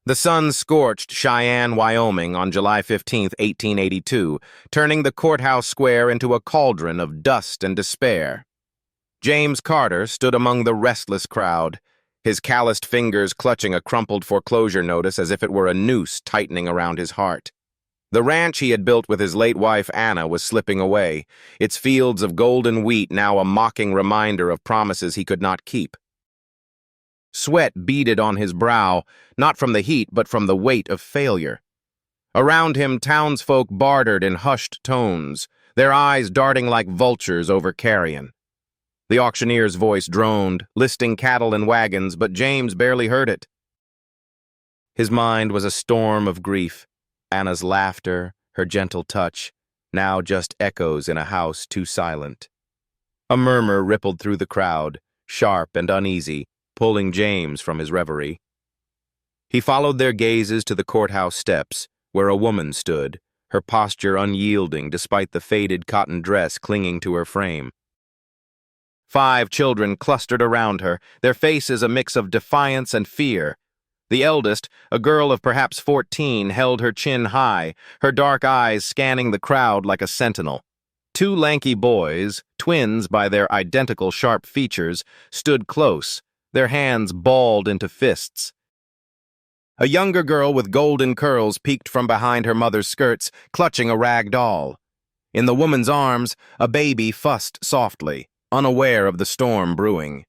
The sun scorched Cheyenne, Wyoming on July 15, 1882, turning the courthouse square into a cauldron of dust and despair. James Carter stood among the restless crowd, his calloused fingers clutching a crumpled foreclosure notice as if it were a noose tightening around his heart. The ranch he had built with his late wife Anna was slipping away, its fields of golden wheat now a mocking reminder of promises he could not keep. Sweat beaded on his brow, not from the heat but from the weight of failure. Around him, townsfolk bartered in hushed tones, their eyes darting like vultures over carrion. The auctioneer's voice droned, listing cattle and wagons, but James barely heard it. His mind was a storm of grief. Anna's laughter, her gentle touch, now just echoes in a house too silent. A murmur rippled through the crowd, sharp and uneasy, pulling James from his reverie. He followed their gazes to the courthouse steps, where a woman stood, her posture unyielding despite the faded cotton dress clinging to her frame. 5 children clustered around her, their faces a mix of defiance and fear. The eldest, a girl of perhaps 14, held her chin high, her dark eyes scanning the crowd like a sentinel. 2 lanky boys, twins by their identical sharp features, stood close, their hands balled into fists. A younger girl with golden curls peeked from behind her mother's skirts, clutching a rag doll. In the woman's arms, a baby fussed softly, unaware of the storm brewing.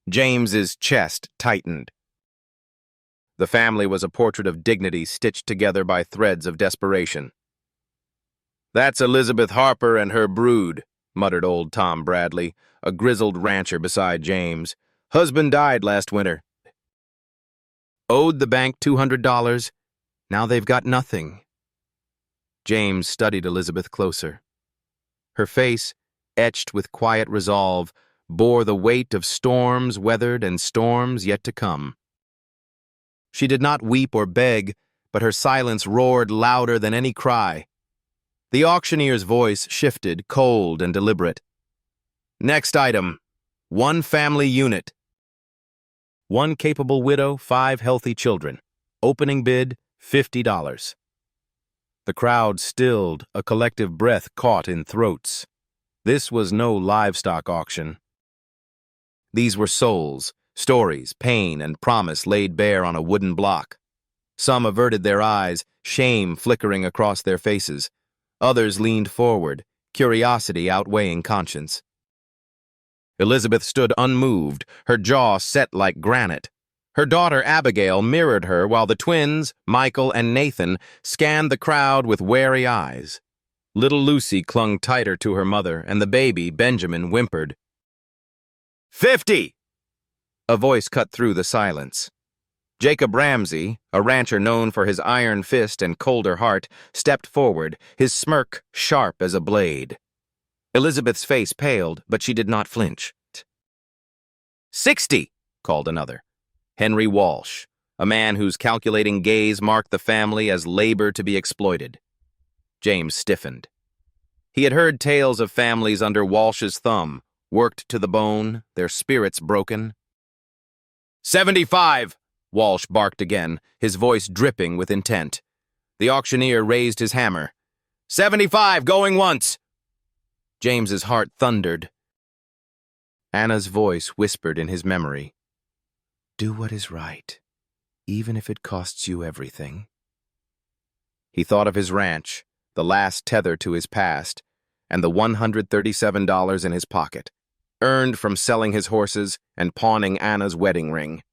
James's chest tightened. The family was a portrait of dignity stitched together by threads of desperation. "That's Elizabeth Harper and her brood," muttered old Tom Bradley, a grizzled rancher beside James. "Husband died last winter. Owed the bank $200. Now they've got nothing." James studied Elizabeth closer. Her face, etched with quiet resolve, bore the weight of storms weathered and storms yet to come. She did not weep or beg, but her silence roared louder than any cry. The auctioneer's voice shifted, cold and deliberate. "Next item, 1 family unit. 1 capable widow, 5 healthy children. Opening bid, $50. The crowd stilled, a collective breath caught in throats. This was no livestock auction. These were souls, stories, pain, and promise laid bare on a wooden block. Some averted their eyes, shame flickering across their faces. Others leaned forward, curiosity outweighing conscience. Elizabeth stood unmoved, her jaw set like granite. Her daughter Abigail mirrored her while the twins, Michael and Nathan, scanned the crowd with wary eyes. Little Lucy clung tighter to her mother, and the baby, Benjamin, whimpered. "50!" A voice cut through the silence. Jacob Ramsey, a rancher known for his iron fist and colder heart, stepped forward, his smirk sharp as a blade. Elizabeth's face paled, but she did not flinch. "60!" called another. Henry Walsh, a man whose calculating gaze marked the family as labor to be exploited. James stiffened. He had heard tales of families under Walsh's thumb, worked to the bone, their spirits broken. 75! Walsh barked again, his voice dripping with intent. The auctioneer raised his hammer. 75, going once! James's heart thundered. Anna's voice whispered in his memory. "Do what is right, even if it costs you everything." He thought of his ranch, the last tether to his past, and the $137 in his pocket, earned from selling his horses and pawning Anna's wedding ring.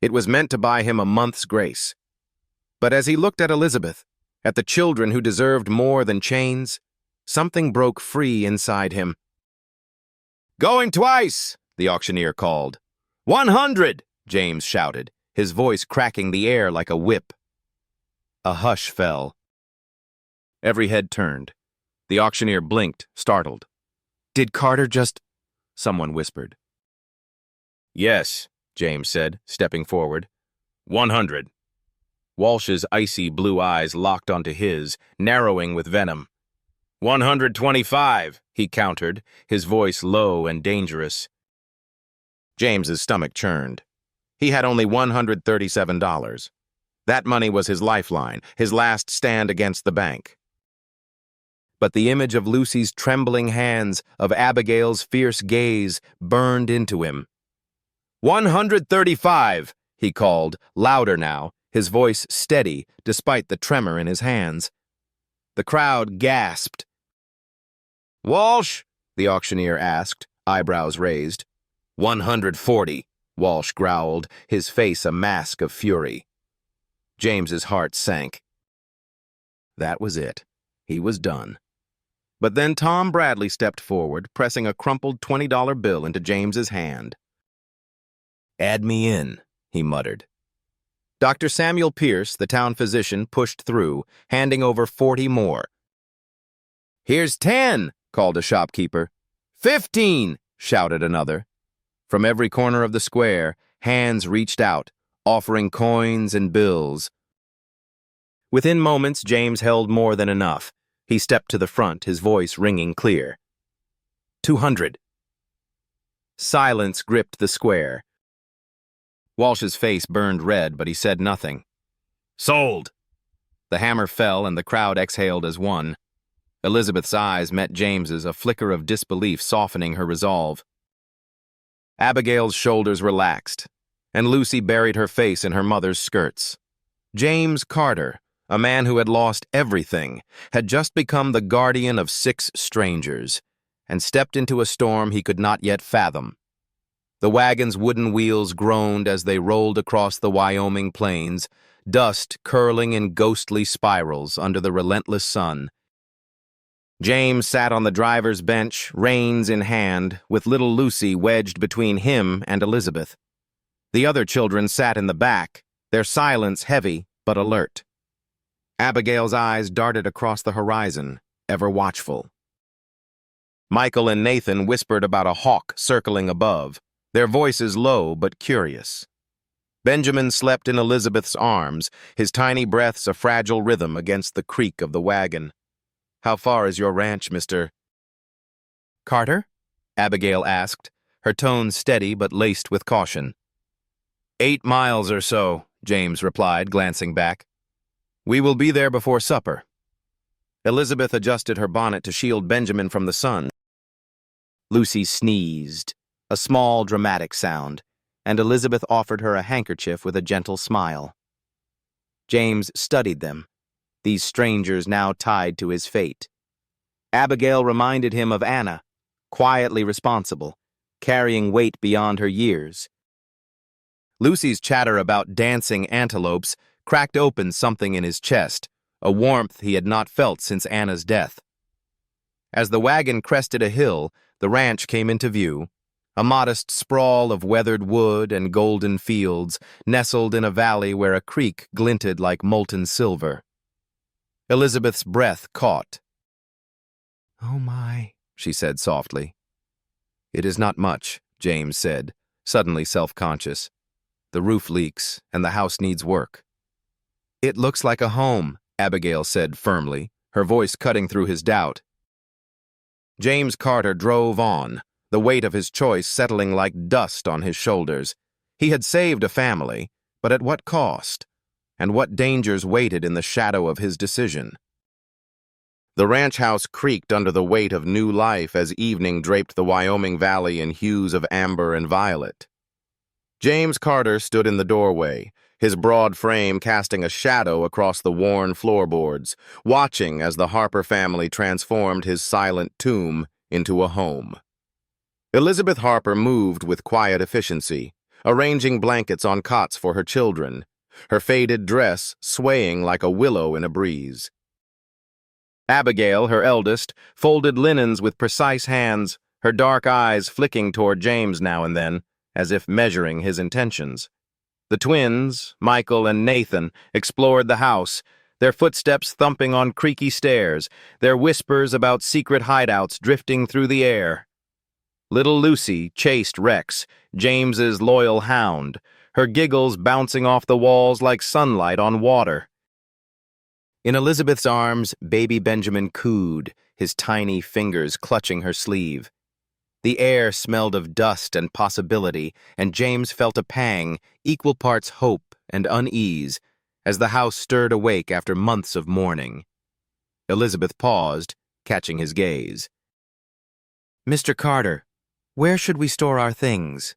It was meant to buy him a month's grace. But as he looked at Elizabeth, at the children who deserved more than chains, something broke free inside him. "Going twice!" the auctioneer called. 100! James shouted, his voice cracking the air like a whip. A hush fell. Every head turned. The auctioneer blinked, startled. "Did Carter just—" someone whispered. "Yes," James said, stepping forward. 100. Walsh's icy blue eyes locked onto his, narrowing with venom. 125, he countered, his voice low and dangerous. James's stomach churned. He had only $137. That money was his lifeline, his last stand against the bank. But the image of Lucy's trembling hands, of Abigail's fierce gaze, burned into him. 135, he called, louder now, his voice steady despite the tremor in his hands. The crowd gasped. Walsh? The auctioneer asked, eyebrows raised. 140, Walsh growled, his face a mask of fury. James's heart sank. That was it. He was done. But then Tom Bradley stepped forward, pressing a crumpled $20 bill into James's hand. Add me in, he muttered. Dr. Samuel Pierce, the town physician, pushed through, handing over 40 more. Here's 10, called a shopkeeper. 15, shouted another. From every corner of the square, hands reached out, offering coins and bills. Within moments, James held more than enough. He stepped to the front, his voice ringing clear. 200. Silence gripped the square. Walsh's face burned red, but he said nothing. Sold! The hammer fell, and the crowd exhaled as one. Elizabeth's eyes met James's, a flicker of disbelief softening her resolve. Abigail's shoulders relaxed, and Lucy buried her face in her mother's skirts. James Carter, a man who had lost everything, had just become the guardian of 6 strangers, and stepped into a storm he could not yet fathom. The wagon's wooden wheels groaned as they rolled across the Wyoming plains, dust curling in ghostly spirals under the relentless sun. James sat on the driver's bench, reins in hand, with little Lucy wedged between him and Elizabeth. The other children sat in the back, their silence heavy but alert. Abigail's eyes darted across the horizon, ever watchful. Michael and Nathan whispered about a hawk circling above, their voices low but curious. Benjamin slept in Elizabeth's arms, his tiny breaths a fragile rhythm against the creak of the wagon. How far is your ranch, Mr. Carter? Abigail asked, her tone steady but laced with caution. 8 miles or so, James replied, glancing back. We will be there before supper. Elizabeth adjusted her bonnet to shield Benjamin from the sun. Lucy sneezed, a small, dramatic sound, and Elizabeth offered her a handkerchief with a gentle smile. James studied them, these strangers now tied to his fate. Abigail reminded him of Anna, quietly responsible, carrying weight beyond her years. Lucy's chatter about dancing antelopes cracked open something in his chest, a warmth he had not felt since Anna's death. As the wagon crested a hill, the ranch came into view, a modest sprawl of weathered wood and golden fields, nestled in a valley where a creek glinted like molten silver. Elizabeth's breath caught. Oh my, she said softly. It is not much, James said, suddenly self-conscious. The roof leaks, and the house needs work. It looks like a home, Abigail said firmly, her voice cutting through his doubt. James Carter drove on, the weight of his choice settling like dust on his shoulders. He had saved a family, but at what cost? And what dangers waited in the shadow of his decision? The ranch house creaked under the weight of new life as evening draped the Wyoming Valley in hues of amber and violet. James Carter stood in the doorway, his broad frame casting a shadow across the worn floorboards, watching as the Harper family transformed his silent tomb into a home. Elizabeth Harper moved with quiet efficiency, arranging blankets on cots for her children, her faded dress swaying like a willow in a breeze. Abigail, her eldest, folded linens with precise hands, her dark eyes flicking toward James now and then, as if measuring his intentions. The twins, Michael and Nathan, explored the house, their footsteps thumping on creaky stairs, their whispers about secret hideouts drifting through the air. Little Lucy chased Rex, James's loyal hound, her giggles bouncing off the walls like sunlight on water. In Elizabeth's arms, baby Benjamin cooed, his tiny fingers clutching her sleeve. The air smelled of dust and possibility, and James felt a pang, equal parts hope and unease, as the house stirred awake after months of mourning. Elizabeth paused, catching his gaze. "Mr. Carter, where should we store our things?"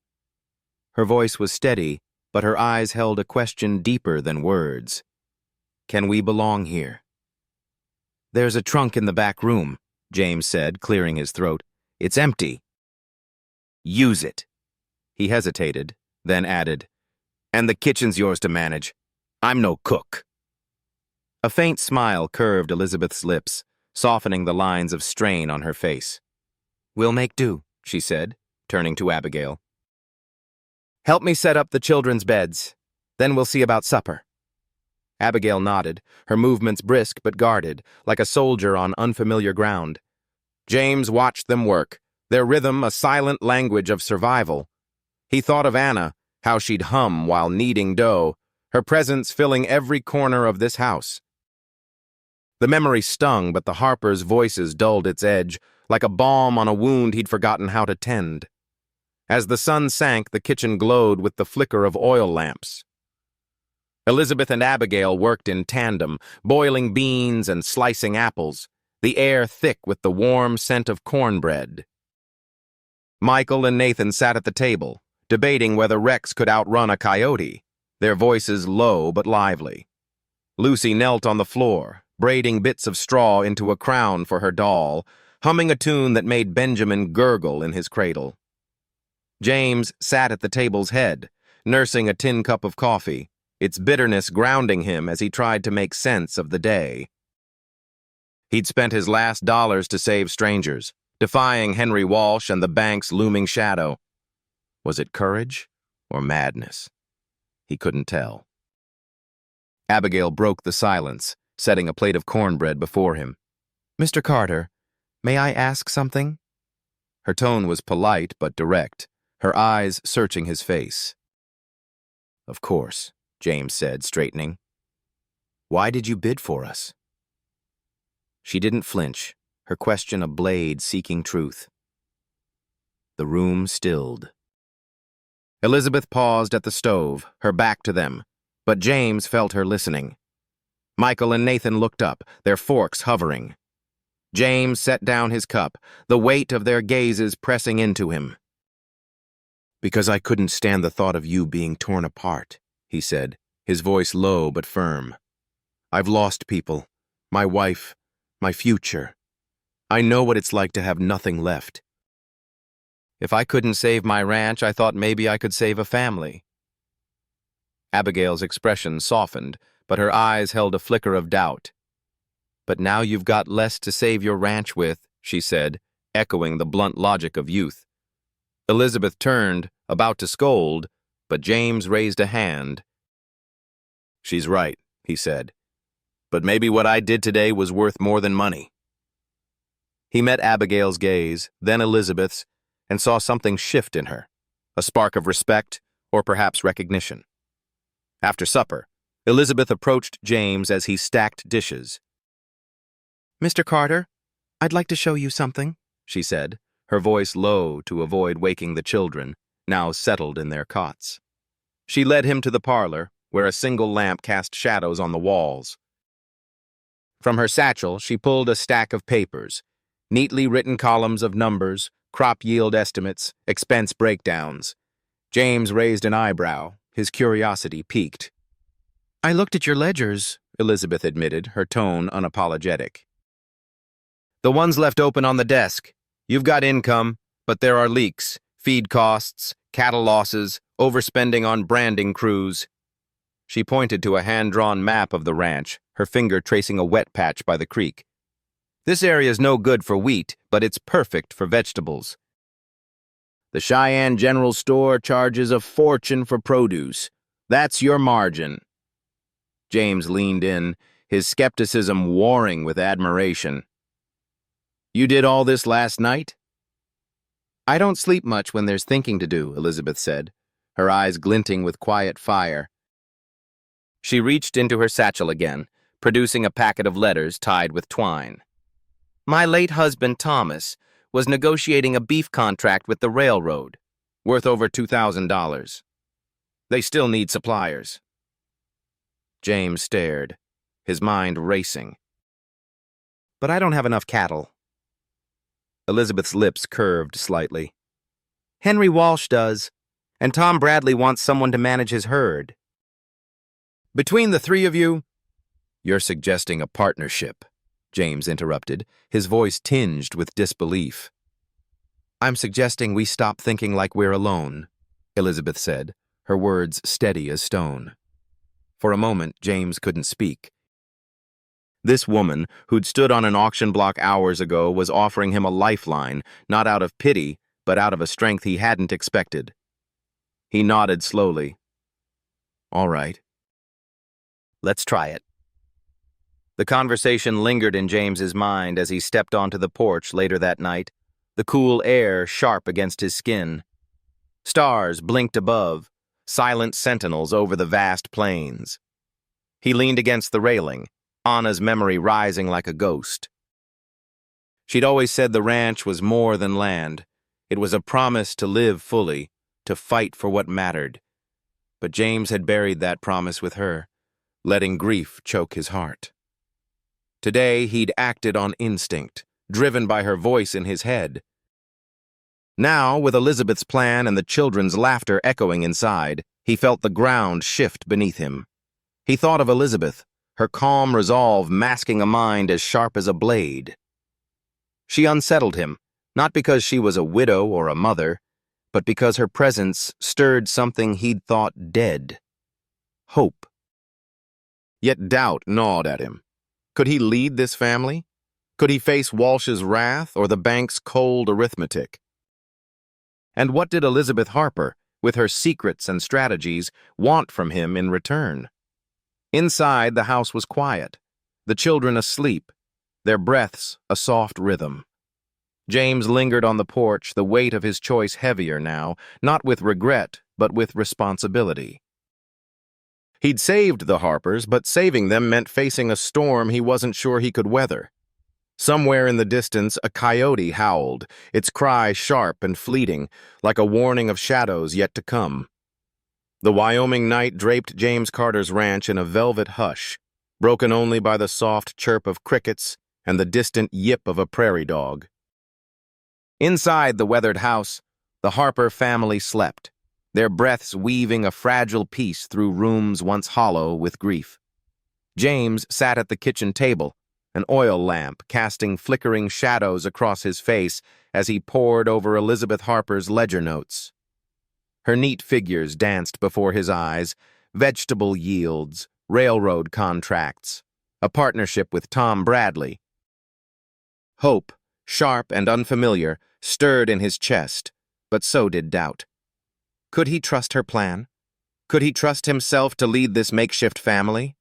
Her voice was steady, but her eyes held a question deeper than words. "Can we belong here?" "There's a trunk in the back room," James said, clearing his throat. "It's empty." "Use it." He hesitated, then added, "And the kitchen's yours to manage. I'm no cook." A faint smile curved Elizabeth's lips, softening the lines of strain on her face. "We'll make do," she said, turning to Abigail. "Help me set up the children's beds. Then we'll see about supper." Abigail nodded, her movements brisk but guarded, like a soldier on unfamiliar ground. James watched them work, their rhythm a silent language of survival. He thought of Anna, how she'd hum while kneading dough, her presence filling every corner of this house. The memory stung, but the Harpers' voices dulled its edge, like a balm on a wound he'd forgotten how to tend. As the sun sank, the kitchen glowed with the flicker of oil lamps. Elizabeth and Abigail worked in tandem, boiling beans and slicing apples, the air thick with the warm scent of cornbread. Michael and Nathan sat at the table, debating whether Rex could outrun a coyote, their voices low but lively. Lucy knelt on the floor, braiding bits of straw into a crown for her doll, humming a tune that made Benjamin gurgle in his cradle. James sat at the table's head, nursing a tin cup of coffee, its bitterness grounding him as he tried to make sense of the day. He'd spent his last dollars to save strangers, defying Henry Walsh and the bank's looming shadow. Was it courage or madness? He couldn't tell. Abigail broke the silence, setting a plate of cornbread before him. "Mr. Carter, may I ask something?" Her tone was polite but direct, her eyes searching his face. "Of course," James said, straightening. "Why did you bid for us?" She didn't flinch, her question a blade seeking truth. The room stilled. Elizabeth paused at the stove, her back to them, but James felt her listening. Michael and Nathan looked up, their forks hovering. James set down his cup, the weight of their gazes pressing into him. "Because I couldn't stand the thought of you being torn apart," he said, his voice low but firm. "I've lost people, my wife, my future. I know what it's like to have nothing left. If I couldn't save my ranch, I thought maybe I could save a family." Abigail's expression softened, but her eyes held a flicker of doubt. "But now you've got less to save your ranch with," she said, echoing the blunt logic of youth. Elizabeth turned, about to scold, but James raised a hand. "She's right," he said. "But maybe what I did today was worth more than money." He met Abigail's gaze, then Elizabeth's, and saw something shift in her, a spark of respect, or perhaps recognition. After supper, Elizabeth approached James as he stacked dishes. "Mr. Carter, I'd like to show you something," she said, her voice low to avoid waking the children, now settled in their cots. She led him to the parlor, where a single lamp cast shadows on the walls. From her satchel, she pulled a stack of papers, neatly written columns of numbers, crop yield estimates, expense breakdowns. James raised an eyebrow, his curiosity piqued. "I looked at your ledgers," Elizabeth admitted, her tone unapologetic. "The ones left open on the desk. You've got income, but there are leaks, feed costs, cattle losses, overspending on branding crews." She pointed to a hand-drawn map of the ranch, her finger tracing a wet patch by the creek. "This area's no good for wheat, but it's perfect for vegetables. The Cheyenne General Store charges a fortune for produce. That's your margin." James leaned in, his skepticism warring with admiration. "You did all this last night?" "I don't sleep much when there's thinking to do," Elizabeth said, her eyes glinting with quiet fire. She reached into her satchel again, producing a packet of letters tied with twine. "My late husband, Thomas, was negotiating a beef contract with the railroad, worth over $2,000. They still need suppliers." James stared, his mind racing. "But I don't have enough cattle." Elizabeth's lips curved slightly. "Henry Walsh does, and Tom Bradley wants someone to manage his herd." "Between the three of you?" "You're suggesting a partnership," James interrupted, his voice tinged with disbelief. "I'm suggesting we stop thinking like we're alone," Elizabeth said, her words steady as stone. For a moment, James couldn't speak. This woman, who'd stood on an auction block hours ago, was offering him a lifeline, not out of pity, but out of a strength he hadn't expected. He nodded slowly. "All right. Let's try it." The conversation lingered in James's mind as he stepped onto the porch later that night, the cool air sharp against his skin. Stars blinked above, silent sentinels over the vast plains. He leaned against the railing, Anna's memory rising like a ghost. She'd always said the ranch was more than land. It was a promise to live fully, to fight for what mattered. But James had buried that promise with her, letting grief choke his heart. Today, he'd acted on instinct, driven by her voice in his head. Now, with Elizabeth's plan and the children's laughter echoing inside, he felt the ground shift beneath him. He thought of Elizabeth, her calm resolve masking a mind as sharp as a blade. She unsettled him, not because she was a widow or a mother, but because her presence stirred something he'd thought dead. Hope. Yet doubt gnawed at him. Could he lead this family? Could he face Walsh's wrath or the bank's cold arithmetic? And what did Elizabeth Harper, with her secrets and strategies, want from him in return? Inside, the house was quiet, the children asleep, their breaths a soft rhythm. James lingered on the porch, the weight of his choice heavier now, not with regret, but with responsibility. He'd saved the Harpers, but saving them meant facing a storm he wasn't sure he could weather. Somewhere in the distance, a coyote howled, its cry sharp and fleeting, like a warning of shadows yet to come. The Wyoming night draped James Carter's ranch in a velvet hush, broken only by the soft chirp of crickets and the distant yip of a prairie dog. Inside the weathered house, the Harper family slept, their breaths weaving a fragile peace through rooms once hollow with grief. James sat at the kitchen table, an oil lamp casting flickering shadows across his face as he pored over Elizabeth Harper's ledger notes. Her neat figures danced before his eyes, vegetable yields, railroad contracts, a partnership with Tom Bradley. Hope, sharp and unfamiliar, stirred in his chest, but so did doubt. Could he trust her plan? Could he trust himself to lead this makeshift family?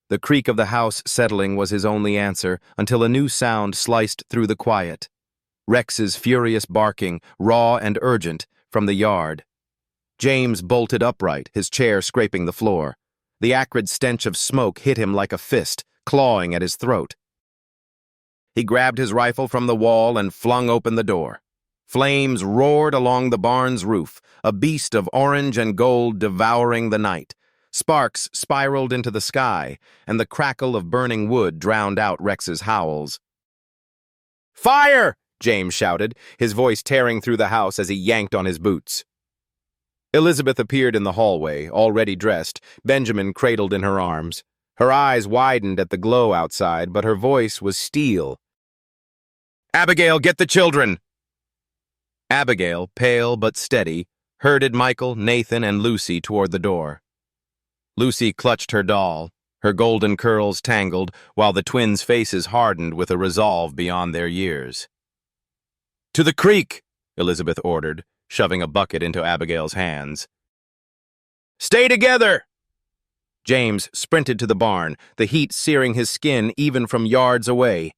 The creak of the house settling was his only answer until a new sound sliced through the quiet. Rex's furious barking, raw and urgent, from the yard. James bolted upright, his chair scraping the floor. The acrid stench of smoke hit him like a fist, clawing at his throat. He grabbed his rifle from the wall and flung open the door. Flames roared along the barn's roof, a beast of orange and gold devouring the night. Sparks spiraled into the sky, and the crackle of burning wood drowned out Rex's howls. "Fire!" James shouted, his voice tearing through the house as he yanked on his boots. Elizabeth appeared in the hallway, already dressed, Benjamin cradled in her arms. Her eyes widened at the glow outside, but her voice was steel. "Abigail, get the children!" Abigail, pale but steady, herded Michael, Nathan, and Lucy toward the door. Lucy clutched her doll, her golden curls tangled, while the twins' faces hardened with a resolve beyond their years. "To the creek," Elizabeth ordered, shoving a bucket into Abigail's hands. "Stay together!" James sprinted to the barn, the heat searing his skin even from yards away.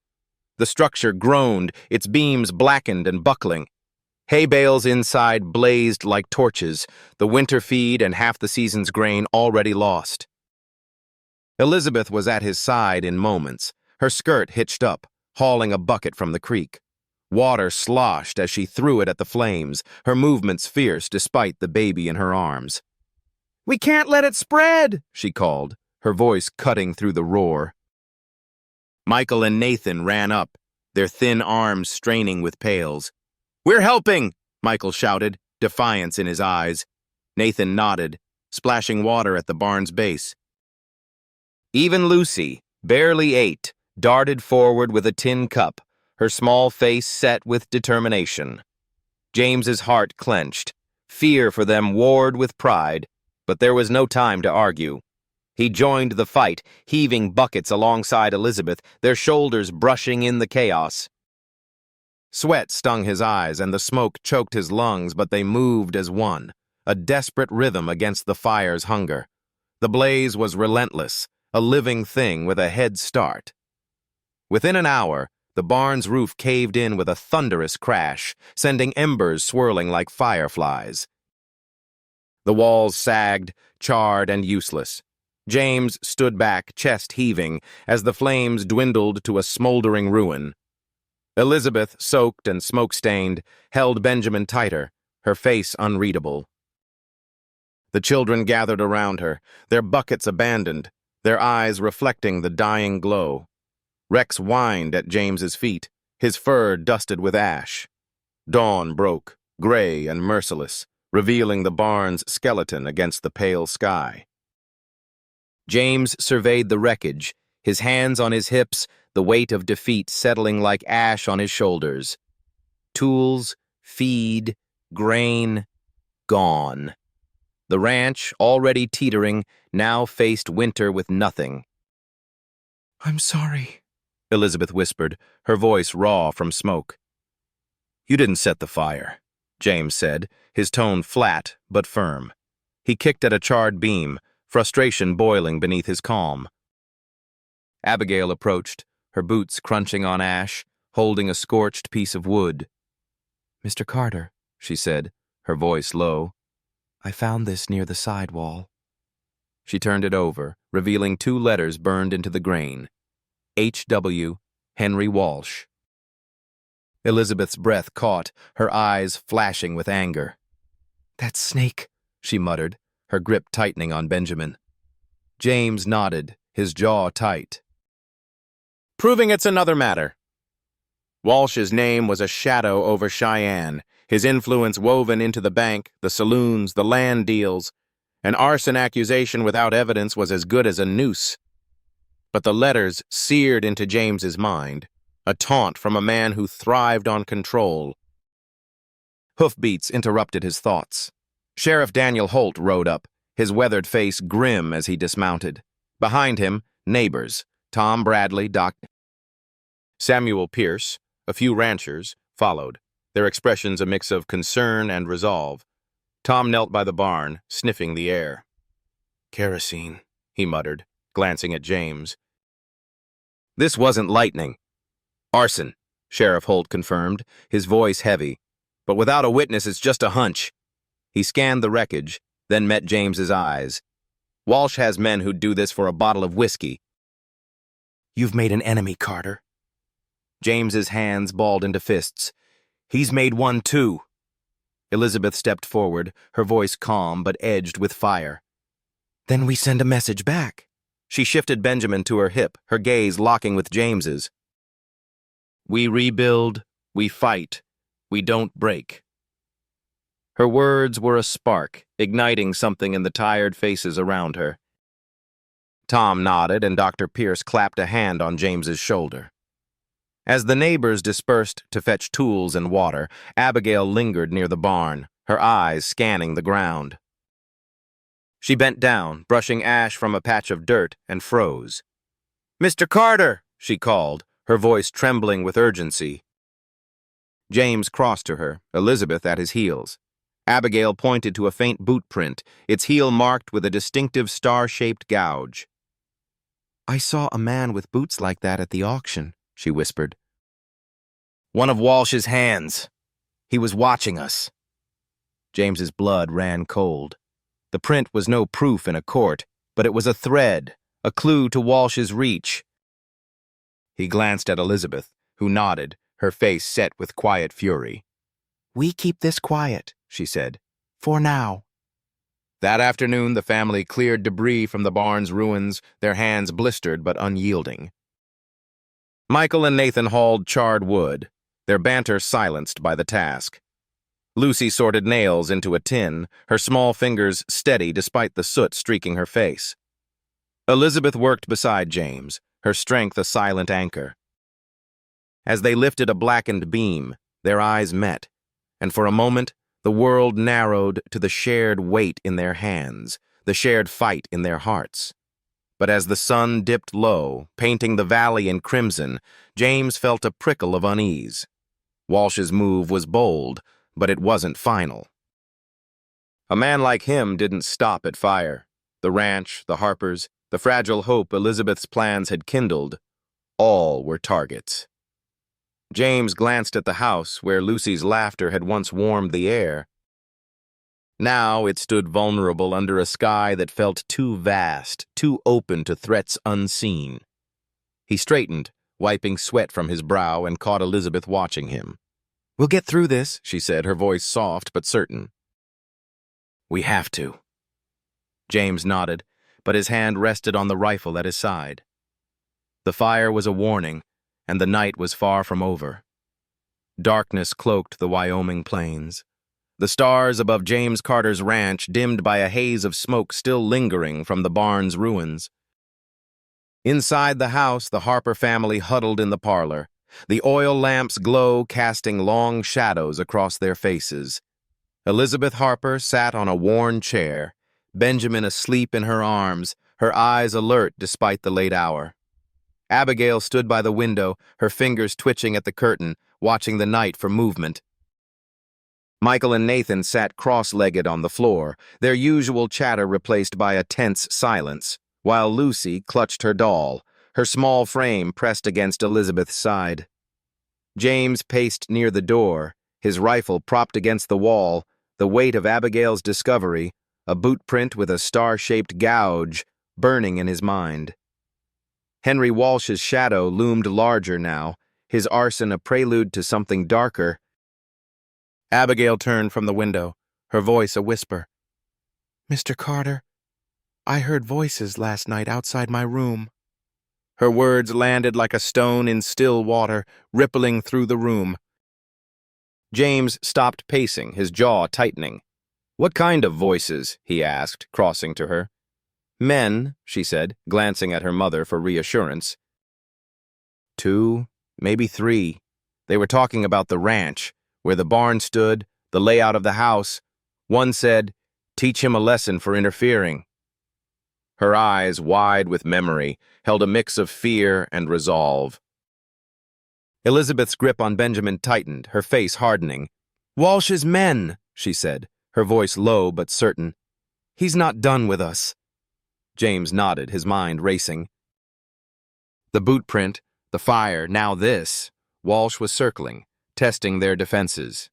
The structure groaned, its beams blackened and buckling. Hay bales inside blazed like torches, the winter feed and half the season's grain already lost. Elizabeth was at his side in moments, her skirt hitched up, hauling a bucket from the creek. Water sloshed as she threw it at the flames, her movements fierce despite the baby in her arms. "We can't let it spread," she called, her voice cutting through the roar. Michael and Nathan ran up, their thin arms straining with pails. "We're helping!" Michael shouted, defiance in his eyes. Nathan nodded, splashing water at the barn's base. Even Lucy, barely 8, darted forward with a tin cup, her small face set with determination. James's heart clenched. Fear for them warred with pride, but there was no time to argue. He joined the fight, heaving buckets alongside Elizabeth, their shoulders brushing in the chaos. Sweat stung his eyes and the smoke choked his lungs, but they moved as one, a desperate rhythm against the fire's hunger. The blaze was relentless, a living thing with a head start. Within an hour, the barn's roof caved in with a thunderous crash, sending embers swirling like fireflies. The walls sagged, charred and useless. James stood back, chest heaving, as the flames dwindled to a smoldering ruin. Elizabeth, soaked and smoke-stained, held Benjamin tighter, her face unreadable. The children gathered around her, their buckets abandoned, their eyes reflecting the dying glow. Rex whined at James's feet, his fur dusted with ash. Dawn broke, gray and merciless, revealing the barn's skeleton against the pale sky. James surveyed the wreckage, his hands on his hips, the weight of defeat settling like ash on his shoulders. Tools, feed, grain, gone. The ranch, already teetering, now faced winter with nothing. "I'm sorry," Elizabeth whispered, her voice raw from smoke. "You didn't set the fire," James said, his tone flat but firm. He kicked at a charred beam, frustration boiling beneath his calm. Abigail approached, her boots crunching on ash, holding a scorched piece of wood. "Mr. Carter," she said, her voice low, "I found this near the side wall." She turned it over, revealing 2 letters burned into the grain. H.W. Henry Walsh. Elizabeth's breath caught, her eyes flashing with anger. "That snake," she muttered, her grip tightening on Benjamin. James nodded, his jaw tight. "Proving it's another matter." Walsh's name was a shadow over Cheyenne, his influence woven into the bank, the saloons, the land deals. An arson accusation without evidence was as good as a noose. But the letters seared into James's mind, a taunt from a man who thrived on control. Hoofbeats interrupted his thoughts. Sheriff Daniel Holt rode up, his weathered face grim as he dismounted. Behind him, neighbors, Tom Bradley, Doc Samuel Pierce, a few ranchers, followed, their expressions a mix of concern and resolve. Tom knelt by the barn, sniffing the air. "Kerosene," he muttered, glancing at James. This wasn't lightning. "Arson," Sheriff Holt confirmed, his voice heavy. "But without a witness, it's just a hunch." He scanned the wreckage, then met James's eyes. "Walsh has men who'd do this for a bottle of whiskey." "You've made an enemy, Carter." James's hands balled into fists. "He's made one too." Elizabeth stepped forward, her voice calm but edged with fire. "Then we send a message back." She shifted Benjamin to her hip, her gaze locking with James's. "We rebuild, we fight, we don't break." Her words were a spark, igniting something in the tired faces around her. Tom nodded and Dr. Pierce clapped a hand on James's shoulder. As the neighbors dispersed to fetch tools and water, Abigail lingered near the barn, her eyes scanning the ground. She bent down, brushing ash from a patch of dirt, and froze. "Mr. Carter!" she called, her voice trembling with urgency. James crossed to her, Elizabeth at his heels. Abigail pointed to a faint boot print, its heel marked with a distinctive star-shaped gouge. "I saw a man with boots like that at the auction," she whispered. "One of Walsh's hands. He was watching us." James's blood ran cold. The print was no proof in a court, but it was a thread, a clue to Walsh's reach. He glanced at Elizabeth, who nodded, her face set with quiet fury. "We keep this quiet," she said, "for now." That afternoon, the family cleared debris from the barn's ruins, their hands blistered but unyielding. Michael and Nathan hauled charred wood, their banter silenced by the task. Lucy sorted nails into a tin, her small fingers steady despite the soot streaking her face. Elizabeth worked beside James, her strength a silent anchor. As they lifted a blackened beam, their eyes met, and for a moment, the world narrowed to the shared weight in their hands, the shared fight in their hearts. But as the sun dipped low, painting the valley in crimson, James felt a prickle of unease. Walsh's move was bold, but it wasn't final. A man like him didn't stop at fire. The ranch, the Harpers, the fragile hope Elizabeth's plans had kindled, all were targets. James glanced at the house where Lucy's laughter had once warmed the air. Now it stood vulnerable under a sky that felt too vast, too open to threats unseen. He straightened, wiping sweat from his brow, and caught Elizabeth watching him. "We'll get through this," she said, her voice soft but certain. "We have to." James nodded, but his hand rested on the rifle at his side. The fire was a warning, and the night was far from over. Darkness cloaked the Wyoming plains. The stars above James Carter's ranch dimmed by a haze of smoke still lingering from the barn's ruins. Inside the house, the Harper family huddled in the parlor, the oil lamp's glow casting long shadows across their faces. Elizabeth Harper sat on a worn chair, Benjamin asleep in her arms, her eyes alert despite the late hour. Abigail stood by the window, her fingers twitching at the curtain, watching the night for movement. Michael and Nathan sat cross-legged on the floor, their usual chatter replaced by a tense silence, while Lucy clutched her doll, her small frame pressed against Elizabeth's side. James paced near the door, his rifle propped against the wall, the weight of Abigail's discovery, a boot print with a star-shaped gouge, burning in his mind. Henry Walsh's shadow loomed larger now, his arson a prelude to something darker. Abigail turned from the window, her voice a whisper. "Mr. Carter, I heard voices last night outside my room." Her words landed like a stone in still water, rippling through the room. James stopped pacing, his jaw tightening. "What kind of voices?" he asked, crossing to her. "Men," she said, glancing at her mother for reassurance. 2, maybe 3. They were talking about the ranch, where the barn stood, the layout of the house. One said, "Teach him a lesson for interfering." Her eyes, wide with memory, held a mix of fear and resolve. Elizabeth's grip on Benjamin tightened, her face hardening. "Walsh's men," she said, her voice low but certain. "He's not done with us." James nodded, his mind racing. The boot print, the fire, now this. Walsh was circling, testing their defenses.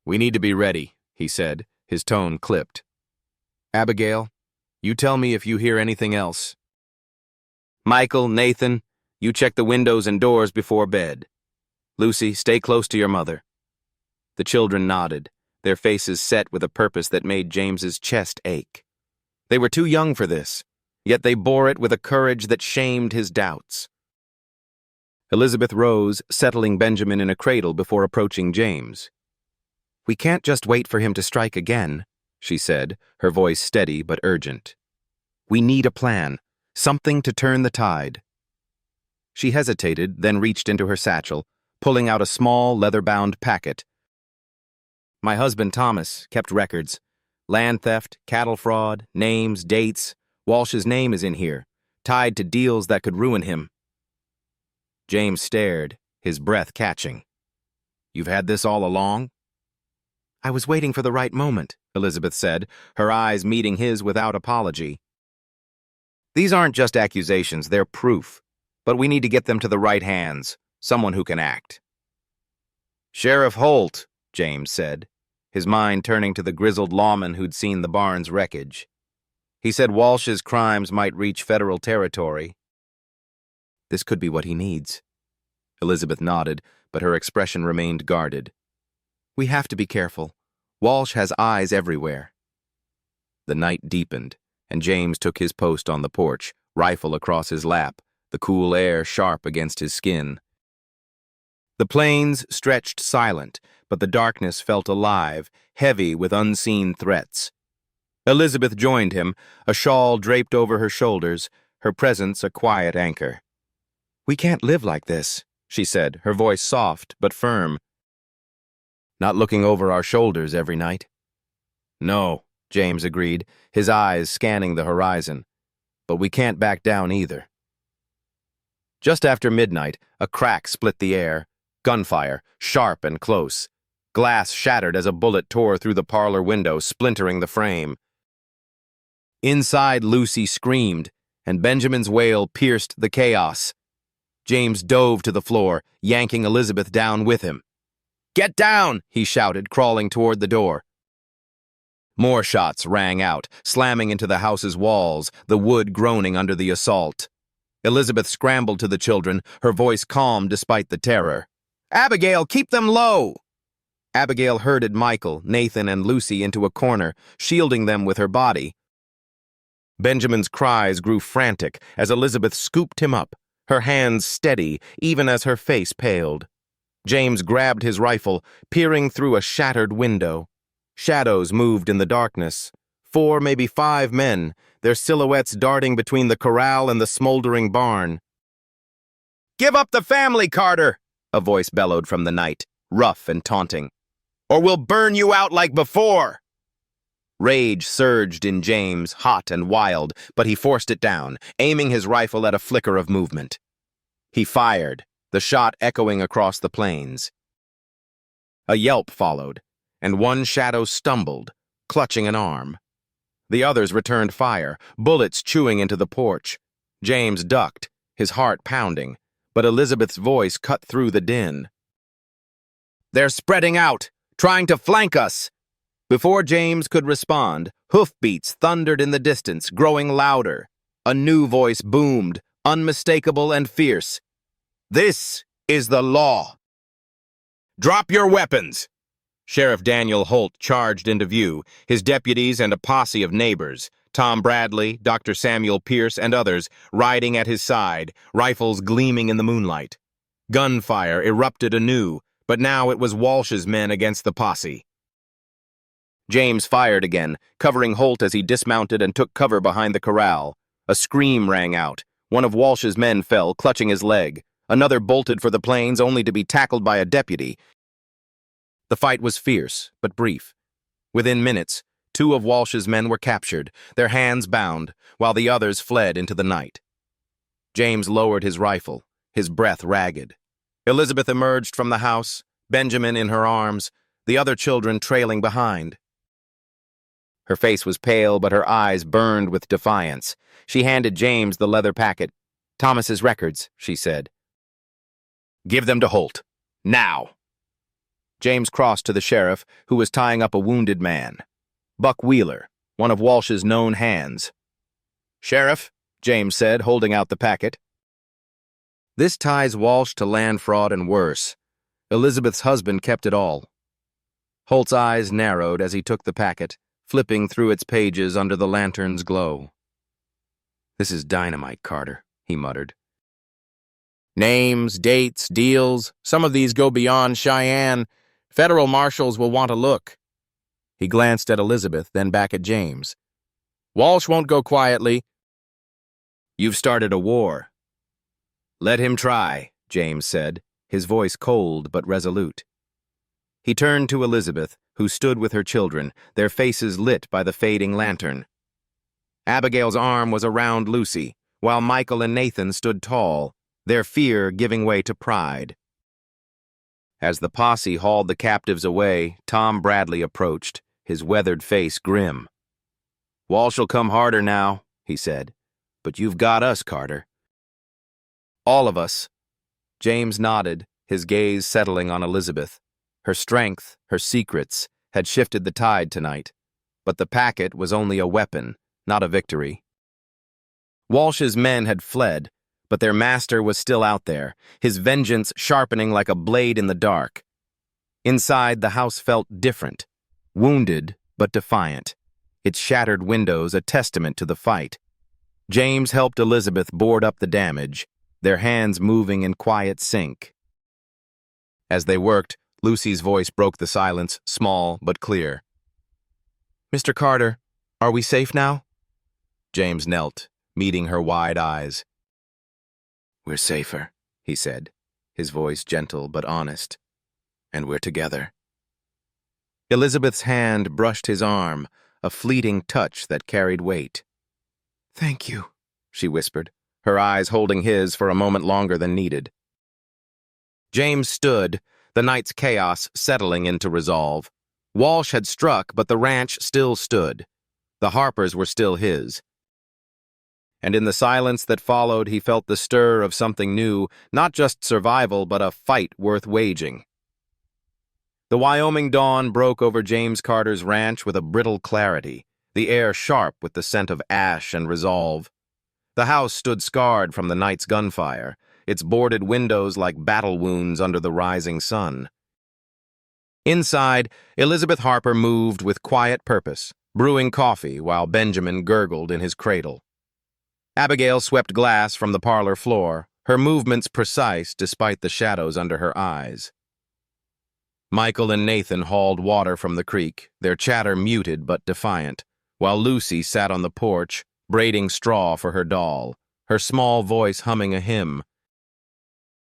"We need to be ready," he said, his tone clipped. "Abigail, you tell me if you hear anything else." "Michael, Nathan, you check the windows and doors before bed. Lucy, stay close to your mother." The children nodded, their faces set with a purpose that made James's chest ache. They were too young for this, yet they bore it with a courage that shamed his doubts. Elizabeth rose, settling Benjamin in a cradle before approaching James. "We can't just wait for him to strike again," she said, her voice steady but urgent. "We need a plan, something to turn the tide." She hesitated, then reached into her satchel, pulling out a small, leather-bound packet. "My husband, Thomas, kept records. Land theft, cattle fraud, names, dates. Walsh's name is in here, tied to deals that could ruin him." James stared, his breath catching. "You've had this all along?" "I was waiting for the right moment," Elizabeth said, her eyes meeting his without apology. "These aren't just accusations, they're proof. But we need to get them to the right hands, someone who can act." "Sheriff Holt," James said, his mind turning to the grizzled lawman who'd seen the barn's wreckage. "He said Walsh's crimes might reach federal territory." "This could be what he needs." Elizabeth nodded, but her expression remained guarded. "We have to be careful. Walsh has eyes everywhere." The night deepened, and James took his post on the porch, rifle across his lap, the cool air sharp against his skin. The plains stretched silent, but the darkness felt alive, heavy with unseen threats. Elizabeth joined him, a shawl draped over her shoulders, her presence a quiet anchor. "We can't live like this," she said, her voice soft but firm. "Not looking over our shoulders every night." "No," James agreed, his eyes scanning the horizon. "But we can't back down either." Just after midnight, a crack split the air. Gunfire, sharp and close. Glass shattered as a bullet tore through the parlor window, splintering the frame. Inside, Lucy screamed, and Benjamin's wail pierced the chaos. James dove to the floor, yanking Elizabeth down with him. "Get down!" he shouted, crawling toward the door. More shots rang out, slamming into the house's walls, the wood groaning under the assault. Elizabeth scrambled to the children, her voice calm despite the terror. "Abigail, keep them low!" Abigail herded Michael, Nathan, and Lucy into a corner, shielding them with her body. Benjamin's cries grew frantic as Elizabeth scooped him up, her hands steady even as her face paled. James grabbed his rifle, peering through a shattered window. Shadows moved in the darkness. 4, maybe 5 men, their silhouettes darting between the corral and the smoldering barn. "Give up the family, Carter!" a voice bellowed from the night, rough and taunting. "Or we'll burn you out like before!" Rage surged in James, hot and wild, but he forced it down, aiming his rifle at a flicker of movement. He fired, the shot echoing across the plains. A yelp followed, and one shadow stumbled, clutching an arm. The others returned fire, bullets chewing into the porch. James ducked, his heart pounding, but Elizabeth's voice cut through the din. "They're spreading out, trying to flank us!" Before James could respond, hoofbeats thundered in the distance, growing louder. A new voice boomed, unmistakable and fierce. "This is the law. Drop your weapons!" Sheriff Daniel Holt charged into view, his deputies and a posse of neighbors, Tom Bradley, Dr. Samuel Pierce, and others, riding at his side, rifles gleaming in the moonlight. Gunfire erupted anew, but now it was Walsh's men against the posse. James fired again, covering Holt as he dismounted and took cover behind the corral. A scream rang out. One of Walsh's men fell, clutching his leg. Another bolted for the plains, only to be tackled by a deputy. The fight was fierce, but brief. Within minutes, 2 of Walsh's men were captured, their hands bound, while the others fled into the night. James lowered his rifle, his breath ragged. Elizabeth emerged from the house, Benjamin in her arms, the other children trailing behind. Her face was pale, but her eyes burned with defiance. She handed James the leather packet. "Thomas's records," she said. "Give them to Holt. Now!" James crossed to the sheriff, who was tying up a wounded man. Buck Wheeler, one of Walsh's known hands. "Sheriff," James said, holding out the packet. "This ties Walsh to land fraud and worse. Elizabeth's husband kept it all." Holt's eyes narrowed as he took the packet, flipping through its pages under the lantern's glow. "This is dynamite, Carter," he muttered. "Names, dates, deals, some of these go beyond Cheyenne. Federal marshals will want a look." He glanced at Elizabeth, then back at James. "Walsh won't go quietly." "You've started a war." "Let him try," James said, his voice cold but resolute. He turned to Elizabeth, who stood with her children, their faces lit by the fading lantern. Abigail's arm was around Lucy, while Michael and Nathan stood tall, their fear giving way to pride. As the posse hauled the captives away, Tom Bradley approached, his weathered face grim. "Walsh'll come harder now," he said, "but you've got us, Carter." "All of us." James nodded, his gaze settling on Elizabeth. Her strength, her secrets, had shifted the tide tonight, but the packet was only a weapon, not a victory. Walsh's men had fled, but their master was still out there, his vengeance sharpening like a blade in the dark. Inside, the house felt different, wounded but defiant. its shattered windows a testament to the fight. James helped Elizabeth board up the damage, their hands moving in quiet sync. As they worked, Lucy's voice broke the silence, small but clear. "Mr. Carter, are we safe now?" James knelt, meeting her wide eyes. "We're safer," he said, his voice gentle but honest. "And we're together." Elizabeth's hand brushed his arm, a fleeting touch that carried weight. "Thank you," she whispered, her eyes holding his for a moment longer than needed. James stood, the night's chaos settling into resolve. Walsh had struck, but the ranch still stood. The Harpers were still his. And in the silence that followed, he felt the stir of something new, not just survival, but a fight worth waging. The Wyoming dawn broke over James Carter's ranch with a brittle clarity, the air sharp with the scent of ash and resolve. The house stood scarred from the night's gunfire, its boarded windows like battle wounds under the rising sun. Inside, Elizabeth Harper moved with quiet purpose, brewing coffee while Benjamin gurgled in his cradle. Abigail swept glass from the parlor floor, her movements precise despite the shadows under her eyes. Michael and Nathan hauled water from the creek, their chatter muted but defiant, while Lucy sat on the porch, braiding straw for her doll, her small voice humming a hymn.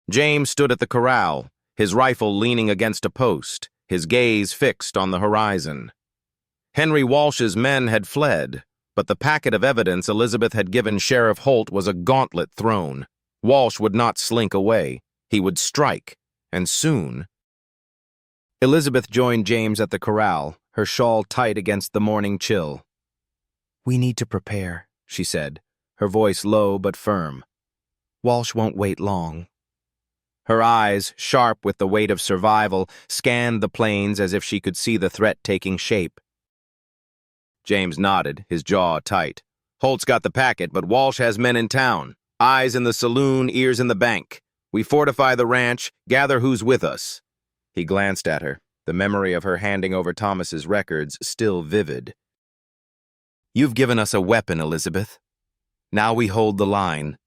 James stood at the corral, his rifle leaning against a post, his gaze fixed on the horizon. Henry Walsh's men had fled, but the packet of evidence Elizabeth had given Sheriff Holt was a gauntlet thrown. Walsh would not slink away. He would strike, and soon. Elizabeth joined James at the corral, her shawl tight against the morning chill. "We need to prepare," she said, her voice low but firm. "Walsh won't wait long." Her eyes, sharp with the weight of survival, scanned the plains as if she could see the threat taking shape. James nodded, his jaw tight. "Holt's got the packet, but Walsh has men in town. Eyes in the saloon, ears in the bank. We fortify the ranch, gather who's with us." He glanced at her, the memory of her handing over Thomas's records still vivid. "You've given us a weapon, Elizabeth. Now we hold the line."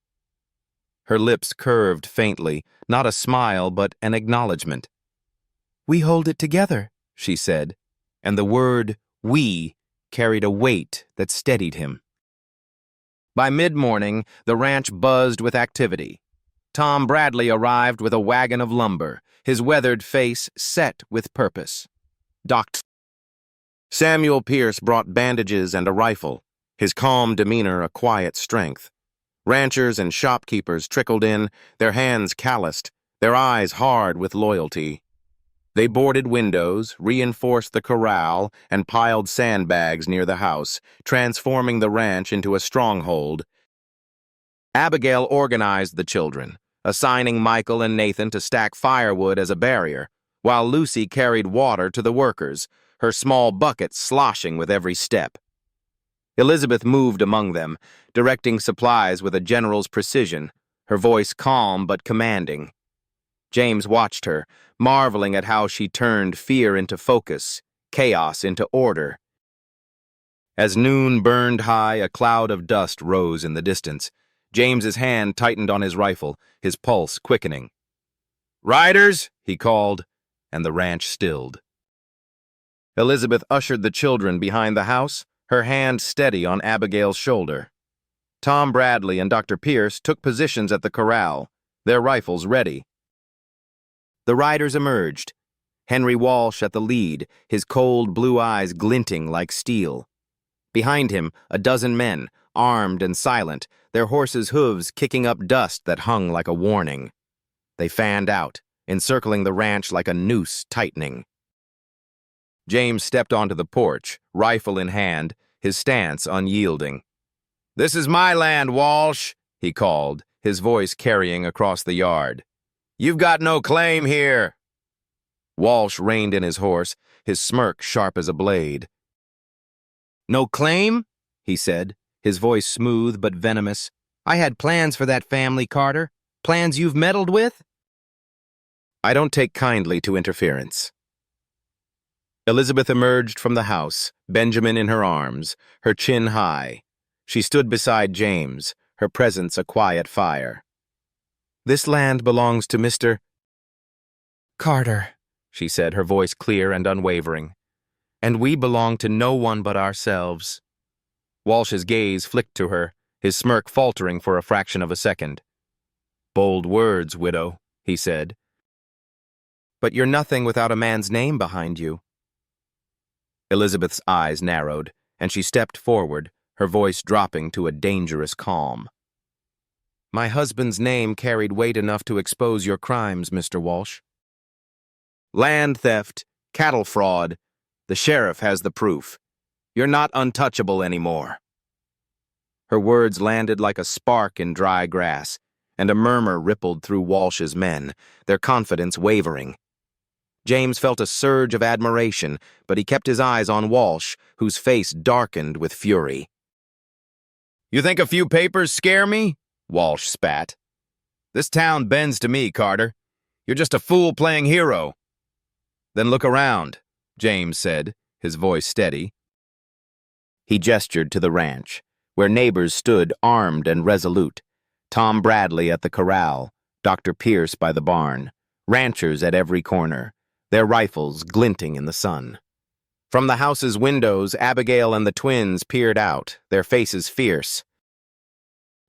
Her lips curved faintly, not a smile but an acknowledgement. "We hold it together," she said, and the word "we" carried a weight that steadied him. By mid-morning, the ranch buzzed with activity. Tom Bradley arrived with a wagon of lumber, his weathered face set with purpose. Dr. Samuel Pierce brought bandages and a rifle, his calm demeanor a quiet strength. Ranchers and shopkeepers trickled in, their hands calloused, their eyes hard with loyalty. They boarded windows, reinforced the corral, and piled sandbags near the house, transforming the ranch into a stronghold. Abigail organized the children, assigning Michael and Nathan to stack firewood as a barrier, while Lucy carried water to the workers, her small bucket sloshing with every step. Elizabeth moved among them, directing supplies with a general's precision, her voice calm but commanding. James watched her, marveling at how she turned fear into focus, chaos into order. As noon burned high, a cloud of dust rose in the distance. James's hand tightened on his rifle, his pulse quickening. "Riders!" he called, and the ranch stilled. Elizabeth ushered the children behind the house, her hand steady on Abigail's shoulder. Tom Bradley and Dr. Pierce took positions at the corral, their rifles ready. The riders emerged, Henry Walsh at the lead, his cold blue eyes glinting like steel. Behind him, a dozen men, armed and silent, their horses' hooves kicking up dust that hung like a warning. They fanned out, encircling the ranch like a noose tightening. James stepped onto the porch, rifle in hand, his stance unyielding. "This is my land, Walsh," he called, his voice carrying across the yard. "You've got no claim here." Walsh reined in his horse, his smirk sharp as a blade. "No claim?" he said, his voice smooth but venomous. "I had plans for that family, Carter. Plans you've meddled with?" "I don't take kindly to interference." Elizabeth emerged from the house, Benjamin in her arms, her chin high. She stood beside James, her presence a quiet fire. "This land belongs to Mr. Carter," she said, her voice clear and unwavering. "And we belong to no one but ourselves." Walsh's gaze flicked to her, his smirk faltering for a fraction of a second. "Bold words, widow," he said. "But you're nothing without a man's name behind you." Elizabeth's eyes narrowed, and she stepped forward, her voice dropping to a dangerous calm. "My husband's name carried weight enough to expose your crimes, Mr. Walsh. Land theft, cattle fraud. The sheriff has the proof. You're not untouchable anymore." Her words landed like a spark in dry grass, and a murmur rippled through Walsh's men, their confidence wavering. James felt a surge of admiration, but he kept his eyes on Walsh, whose face darkened with fury. "You think a few papers scare me?" Walsh spat. "This town bends to me, Carter. You're just a fool playing hero." "Then look around," James said, his voice steady. He gestured to the ranch, where neighbors stood armed and resolute. Tom Bradley at the corral, Dr. Pierce by the barn, ranchers at every corner, their rifles glinting in the sun. From the house's windows, Abigail and the twins peered out, their faces fierce.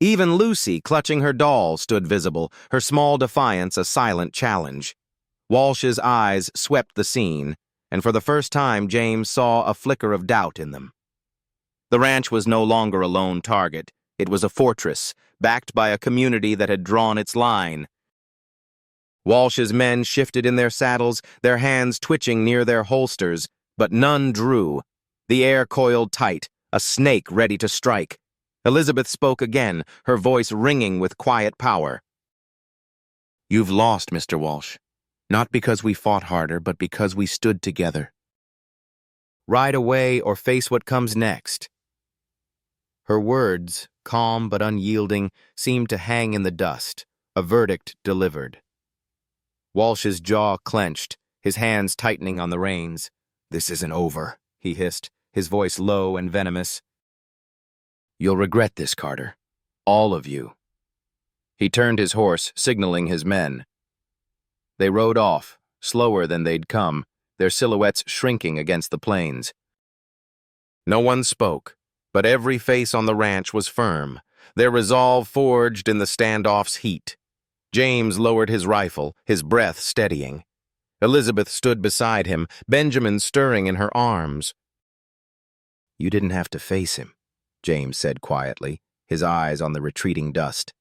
Even Lucy, clutching her doll, stood visible, her small defiance a silent challenge. Walsh's eyes swept the scene, and for the first time James saw a flicker of doubt in them. The ranch was no longer a lone target. It was a fortress, backed by a community that had drawn its line. Walsh's men shifted in their saddles, their hands twitching near their holsters, but none drew. The air coiled tight, a snake ready to strike. Elizabeth spoke again, her voice ringing with quiet power. "You've lost, Mr. Walsh. Not because we fought harder, but because we stood together. Ride away or face what comes next." Her words, calm but unyielding, seemed to hang in the dust, a verdict delivered. Walsh's jaw clenched, his hands tightening on the reins. "This isn't over," he hissed, his voice low and venomous. "You'll regret this, Carter. All of you." He turned his horse, signaling his men. They rode off, slower than they'd come, their silhouettes shrinking against the plains. No one spoke, but every face on the ranch was firm, their resolve forged in the standoff's heat. James lowered his rifle, his breath steadying. Elizabeth stood beside him, Benjamin stirring in her arms. "You didn't have to face him," James said quietly, his eyes on the retreating dust.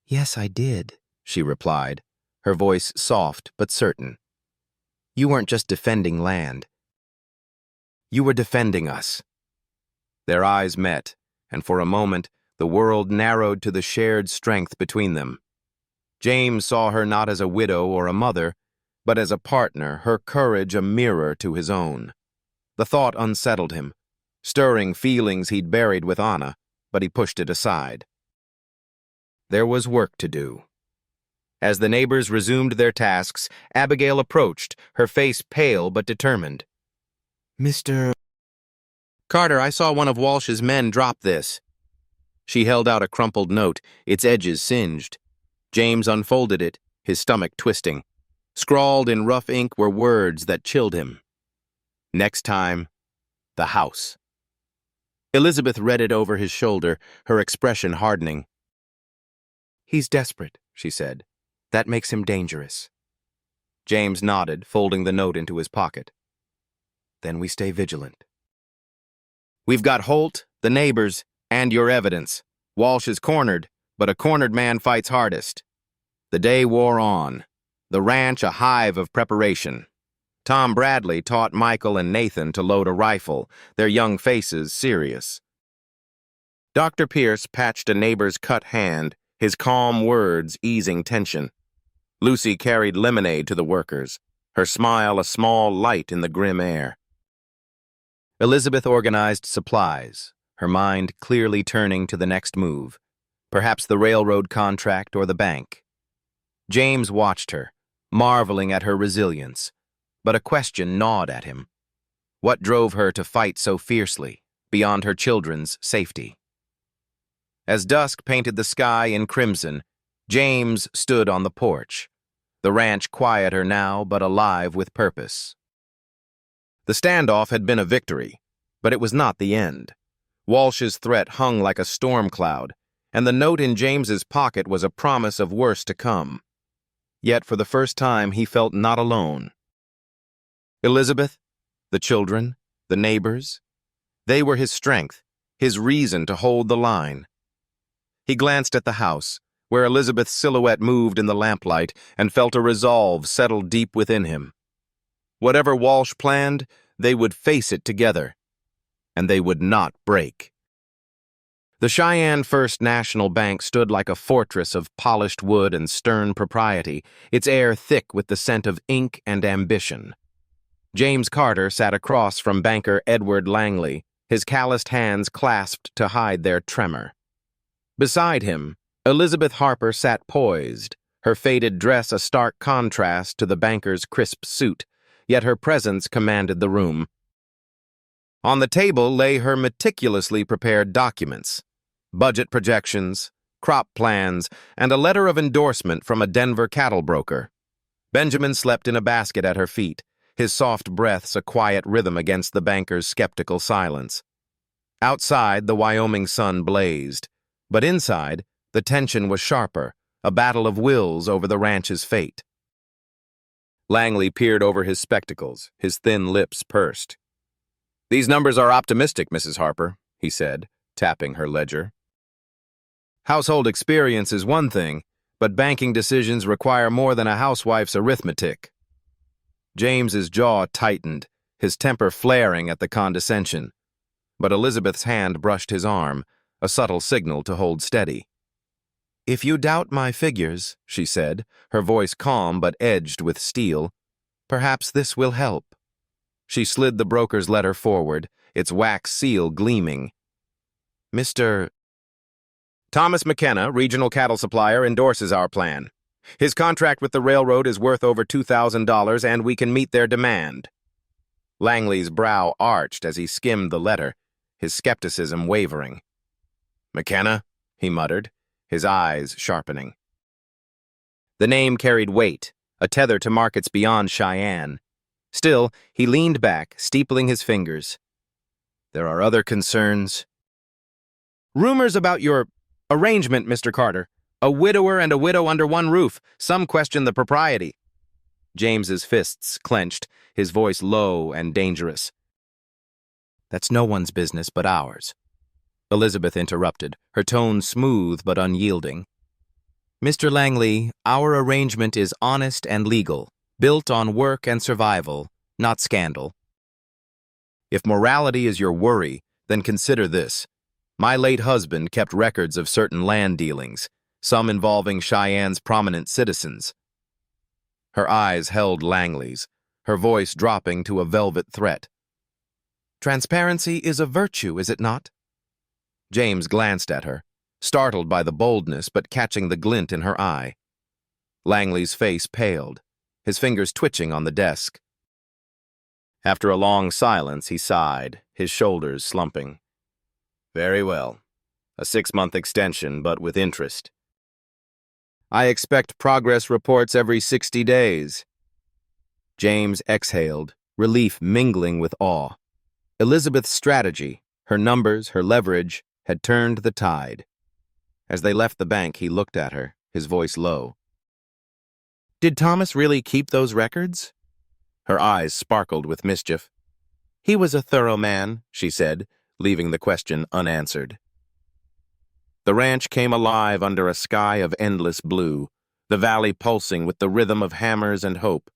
"Yes, I did," she replied, her voice soft but certain. "You weren't just defending land. You were defending us." Their eyes met, and for a moment the world narrowed to the shared strength between them. James saw her not as a widow or a mother, but as a partner, her courage a mirror to his own. The thought unsettled him, stirring feelings he'd buried with Anna, but he pushed it aside. There was work to do. As the neighbors resumed their tasks, Abigail approached, her face pale but determined. "Mr. Carter, I saw one of Walsh's men drop this." She held out a crumpled note, its edges singed. James unfolded it, his stomach twisting. Scrawled in rough ink were words that chilled him. "Next time, the house." Elizabeth read it over his shoulder, her expression hardening. "He's desperate," she said. "That makes him dangerous." James nodded, folding the note into his pocket. "Then we stay vigilant." "We've got Holt, the neighbors, and your evidence. Walsh is cornered, but a cornered man fights hardest." The day wore on, the ranch a hive of preparation. Tom Bradley taught Michael and Nathan to load a rifle, their young faces serious. Dr. Pierce patched a neighbor's cut hand, his calm words easing tension. Lucy carried lemonade to the workers, her smile a small light in the grim air. Elizabeth organized supplies, her mind clearly turning to the next move, perhaps the railroad contract or the bank. James watched her, marveling at her resilience, but a question gnawed at him. What drove her to fight so fiercely, beyond her children's safety? As dusk painted the sky in crimson, James stood on the porch, the ranch quieter now but alive with purpose. The standoff had been a victory, but it was not the end. Walsh's threat hung like a storm cloud, and the note in James's pocket was a promise of worse to come. Yet for the first time he felt not alone. Elizabeth, the children, the neighbors, they were his strength, his reason to hold the line. He glanced at the house, where Elizabeth's silhouette moved in the lamplight, and felt a resolve settle deep within him. Whatever Walsh planned, they would face it together, and they would not break. The Cheyenne First National Bank stood like a fortress of polished wood and stern propriety, its air thick with the scent of ink and ambition. James Carter sat across from banker Edward Langley, his calloused hands clasped to hide their tremor. Beside him, Elizabeth Harper sat poised, her faded dress a stark contrast to the banker's crisp suit, yet her presence commanded the room. On the table lay her meticulously prepared documents, budget projections, crop plans, and a letter of endorsement from a Denver cattle broker. Benjamin slept in a basket at her feet, his soft breaths a quiet rhythm against the banker's skeptical silence. Outside, the Wyoming sun blazed, but inside, the tension was sharper, a battle of wills over the ranch's fate. Langley peered over his spectacles, his thin lips pursed. "These numbers are optimistic, Mrs. Harper," he said, tapping her ledger. "Household experience is one thing, but banking decisions require more than a housewife's arithmetic." James's jaw tightened, his temper flaring at the condescension. But Elizabeth's hand brushed his arm, a subtle signal to hold steady. "If you doubt my figures," she said, her voice calm but edged with steel, "perhaps this will help." She slid the broker's letter forward, its wax seal gleaming. "Mr. Thomas McKenna, regional cattle supplier, endorses our plan. His contract with the railroad is worth over $2,000, and we can meet their demand." Langley's brow arched as he skimmed the letter, his skepticism wavering. "McKenna?" he muttered, his eyes sharpening. The name carried weight, a tether to markets beyond Cheyenne. Still, he leaned back, steepling his fingers. "There are other concerns." "Rumors about your arrangement, Mr. Carter. A widower and a widow under one roof. Some question the propriety." James's fists clenched, his voice low and dangerous. "That's no one's business but ours," Elizabeth interrupted, her tone smooth but unyielding. "Mr. Langley, our arrangement is honest and legal, built on work and survival, not scandal. If morality is your worry, then consider this. My late husband kept records of certain land dealings, some involving Cheyenne's prominent citizens." Her eyes held Langley's, her voice dropping to a velvet threat. "Transparency is a virtue, is it not?" James glanced at her, startled by the boldness but catching the glint in her eye. Langley's face paled, his fingers twitching on the desk. After a long silence, he sighed, his shoulders slumping. "Very well. A 6-month extension, but with interest. I expect progress reports every 60 days. James exhaled, relief mingling with awe. Elizabeth's strategy, her numbers, her leverage, had turned the tide. As they left the bank, he looked at her, his voice low. "Did Thomas really keep those records?" Her eyes sparkled with mischief. "He was a thorough man," she said, leaving the question unanswered. The ranch came alive under a sky of endless blue, the valley pulsing with the rhythm of hammers and hope.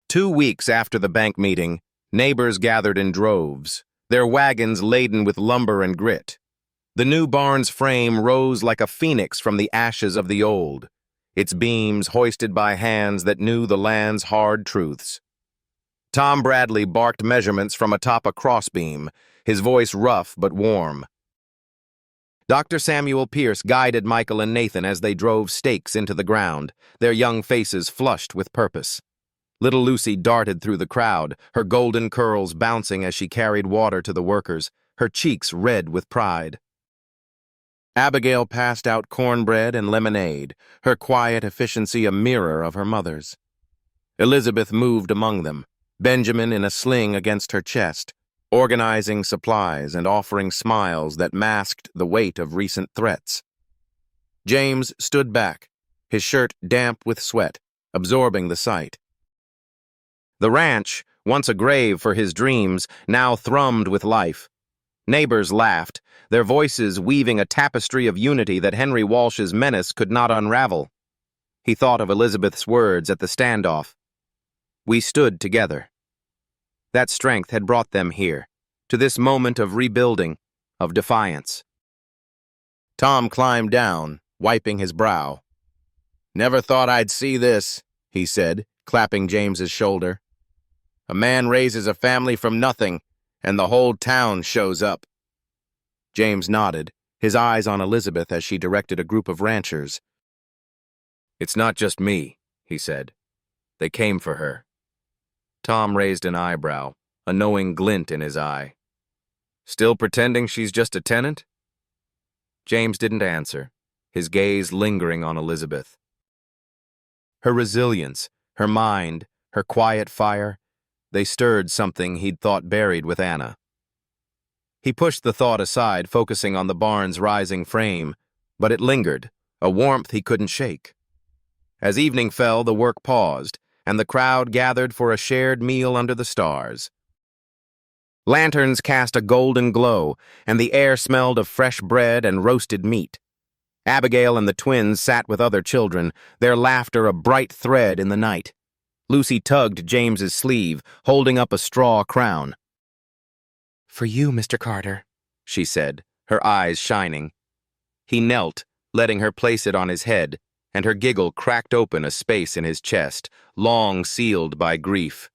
2 weeks after the bank meeting, neighbors gathered in droves, their wagons laden with lumber and grit. The new barn's frame rose like a phoenix from the ashes of the old, its beams hoisted by hands that knew the land's hard truths. Tom Bradley barked measurements from atop a crossbeam, his voice rough but warm. Dr. Samuel Pierce guided Michael and Nathan as they drove stakes into the ground, their young faces flushed with purpose. Little Lucy darted through the crowd, her golden curls bouncing as she carried water to the workers, her cheeks red with pride. Abigail passed out cornbread and lemonade, her quiet efficiency a mirror of her mother's. Elizabeth moved among them, Benjamin in a sling against her chest, organizing supplies and offering smiles that masked the weight of recent threats. James stood back, his shirt damp with sweat, absorbing the sight. The ranch, once a grave for his dreams, now thrummed with life. Neighbors laughed, their voices weaving a tapestry of unity that Henry Walsh's menace could not unravel. He thought of Elizabeth's words at the standoff. We stood together. That strength had brought them here, to this moment of rebuilding, of defiance. Tom climbed down, wiping his brow. Never thought I'd see this, he said, clapping James's shoulder. A man raises a family from nothing, and the whole town shows up. James nodded, his eyes on Elizabeth as she directed a group of ranchers. It's not just me, he said. They came for her. Tom raised an eyebrow, a knowing glint in his eye. Still pretending she's just a tenant? James didn't answer, his gaze lingering on Elizabeth. Her resilience, her mind, her quiet fire, they stirred something he'd thought buried with Anna. He pushed the thought aside, focusing on the barn's rising frame, but it lingered, a warmth he couldn't shake. As evening fell, the work paused, and the crowd gathered for a shared meal under the stars. Lanterns cast a golden glow, and the air smelled of fresh bread and roasted meat. Abigail and the twins sat with other children, their laughter a bright thread in the night. Lucy tugged James's sleeve, holding up a straw crown. For you, Mr. Carter, she said, her eyes shining. He knelt, letting her place it on his head, and her giggle cracked open a space in his chest, long sealed by grief.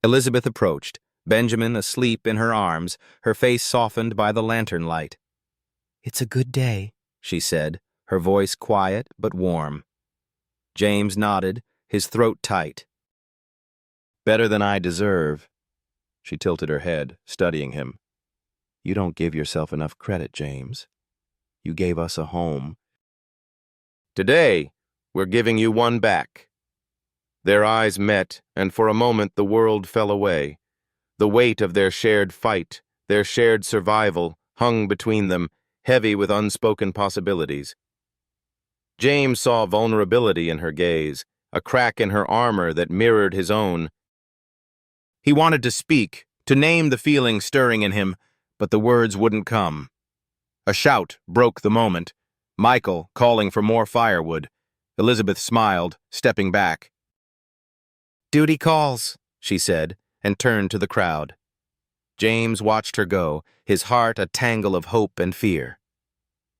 Elizabeth approached, Benjamin asleep in her arms, her face softened by the lantern light. It's a good day, she said, her voice quiet but warm. James nodded, his throat tight. Better than I deserve. She tilted her head, studying him. You don't give yourself enough credit, James. You gave us a home. Today, we're giving you one back. Their eyes met, and for a moment the world fell away. The weight of their shared fight, their shared survival, hung between them, heavy with unspoken possibilities. James saw vulnerability in her gaze, a crack in her armor that mirrored his own. He wanted to speak, to name the feeling stirring in him, but the words wouldn't come. A shout broke the moment, Michael calling for more firewood. Elizabeth smiled, stepping back. Duty calls, she said, and turned to the crowd. James watched her go, his heart a tangle of hope and fear.